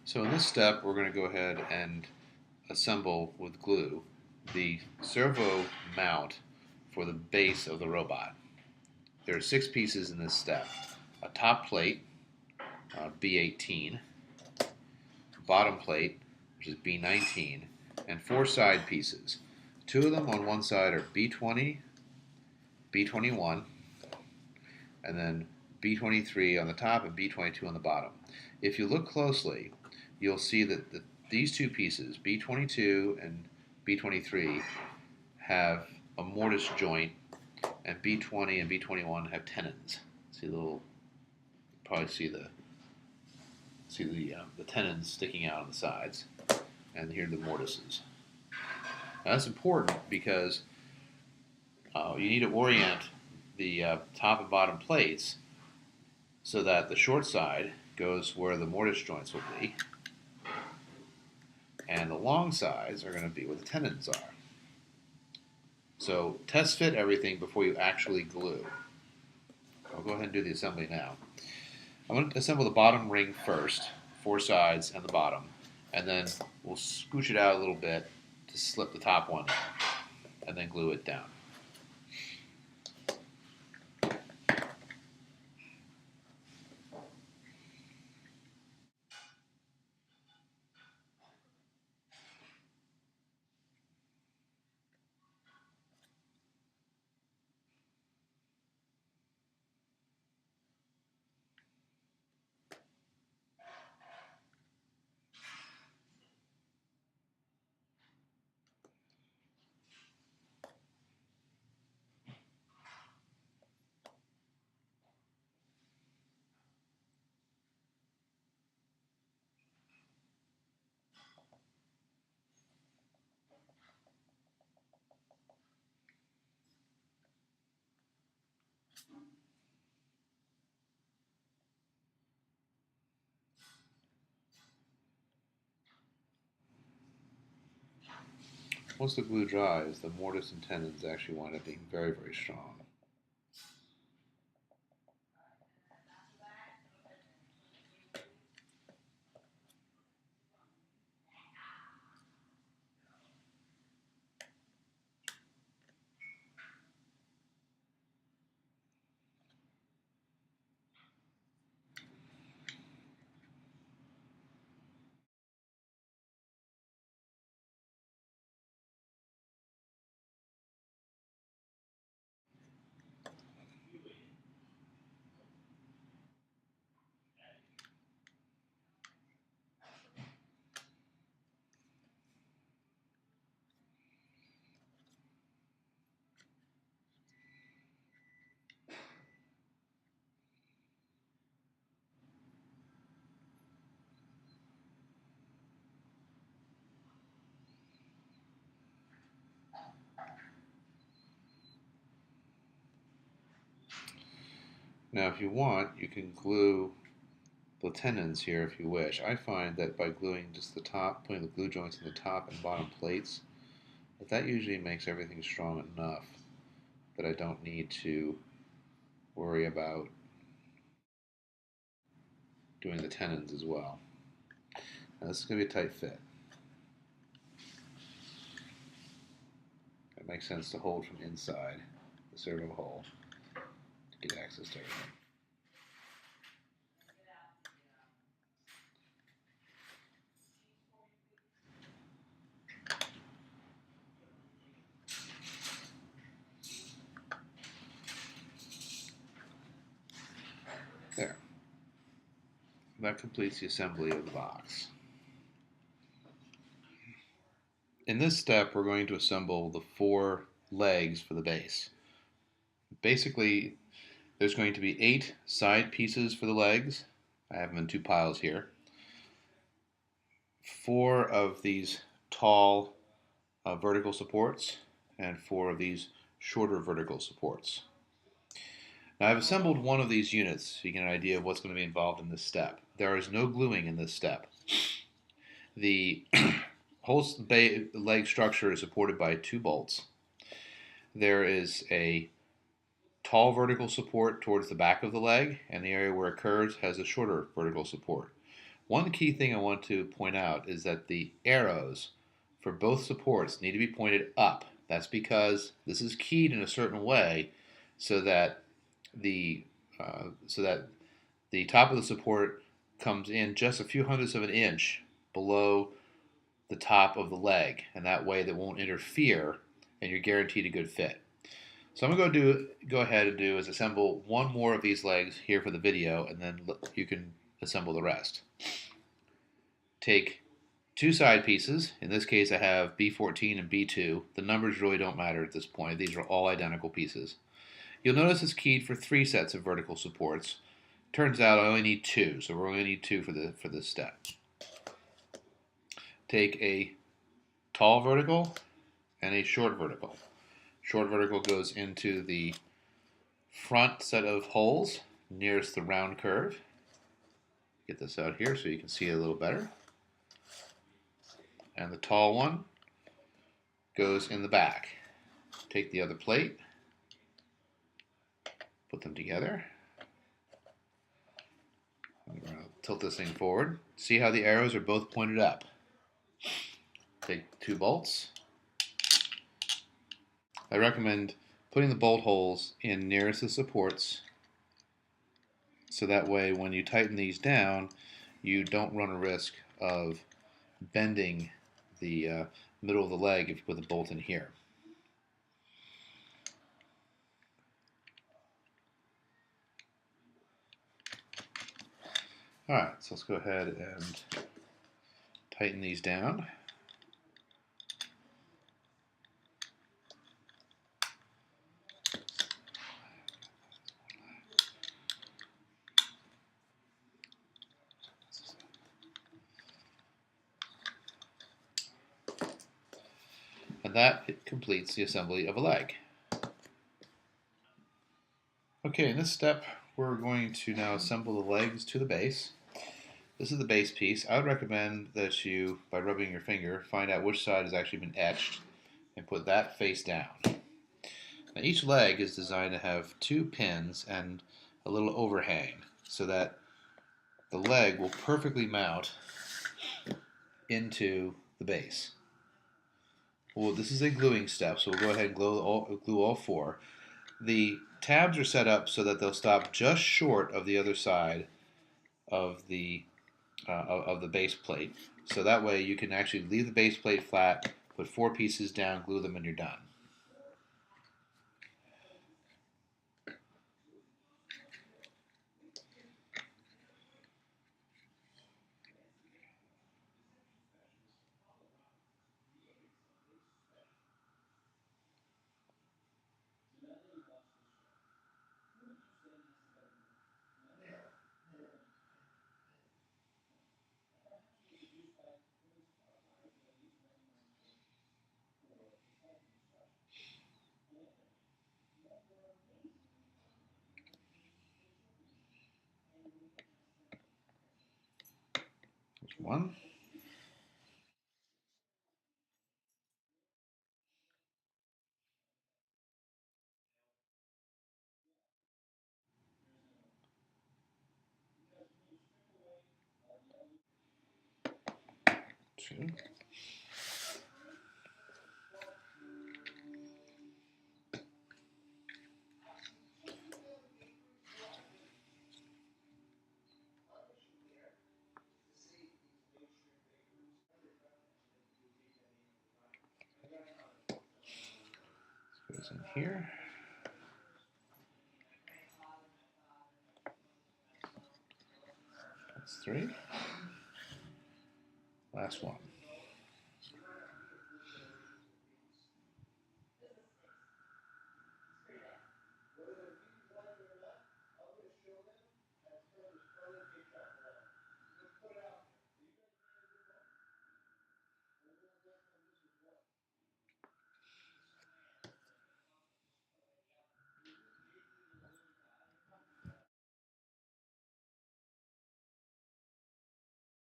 So in this step, we're going to go ahead and assemble with glue the servo mount for the base of the robot. There are 6 pieces in this step. A top plate, B18, bottom plate, which is B19, and 4 side pieces. 2 of them on one side are B20, B21, and then B23 on the top and B22 on the bottom. If you look closely, you'll see that these 2 pieces, B22 and B23, have a mortise joint, and B20 and B21 have tenons. See the little, probably see the tenons sticking out on the sides, and here are the mortises. Now that's important because you need to orient the top and bottom plates so that the short side goes where the mortise joints will be, and the long sides are going to be where the tenons are. So test fit everything before you actually glue. I'll go ahead and do the assembly now. I'm going to assemble the bottom ring first, 4 sides and the bottom, and then we'll scooch it out a little bit to slip the top one, and then glue it down. Once the glue dries, the mortise and tenons actually wind up being very, very strong. Now if you want, you can glue the tenons here if you wish. I find that by gluing just the top, putting the glue joints in the top and bottom plates, that usually makes everything strong enough that I don't need to worry about doing the tenons as well. Now this is going to be a tight fit. It makes sense to hold from inside the servo hole to get access to everything. There. That completes the assembly of the box. In this step, we're going to assemble the 4 legs for the base. Basically, there's going to be 8 side pieces for the legs. I have them in 2 piles here. 4 of these tall vertical supports and 4 of these shorter vertical supports. Now I've assembled one of these units so you get an idea of what's going to be involved in this step. There is no gluing in this step. The whole leg structure is supported by 2 bolts. There is a tall vertical support towards the back of the leg, and the area where it curves has a shorter vertical support. One key thing I want to point out is that the arrows for both supports need to be pointed up. That's because this is keyed in a certain way so that the so that the top of the support comes in just a few hundredths of an inch below the top of the leg, and that way that won't interfere, and you're guaranteed a good fit. So I'm going to go ahead and do is assemble one more of these legs here for the video, and then you can assemble the rest. Take two side pieces. In this case, I have B14 and B2. The numbers really don't matter at this point. These are all identical pieces. You'll notice it's keyed for 3 sets of vertical supports. Turns out I only need 2, so we're only going to need 2 for this step. Take a tall vertical and a short vertical. Short vertical goes into the front set of holes nearest the round curve. Get this out here so you can see it a little better. And the tall one goes in the back. Take the other plate, put them together. I'm going to tilt this thing forward. See how the arrows are both pointed up. Take 2 bolts. I recommend putting the bolt holes in nearest the supports so that way when you tighten these down you don't run a risk of bending the middle of the leg if you put the bolt in here. Alright, so let's go ahead and tighten these down. And that completes the assembly of a leg. Okay, in this step we're going to now assemble the legs to the base. This is the base piece. I would recommend that you, by rubbing your finger, find out which side has actually been etched and put that face down. Now each leg is designed to have 2 pins and a little overhang so that the leg will perfectly mount into the base. Well, this is a gluing step, so we'll go ahead and glue all 4. The tabs are set up so that they'll stop just short of the other side of the base plate. So that way you can actually leave the base plate flat, put 4 pieces down, glue them, and you're done. There's 1. 2. Goes in here. That's 3. Last one.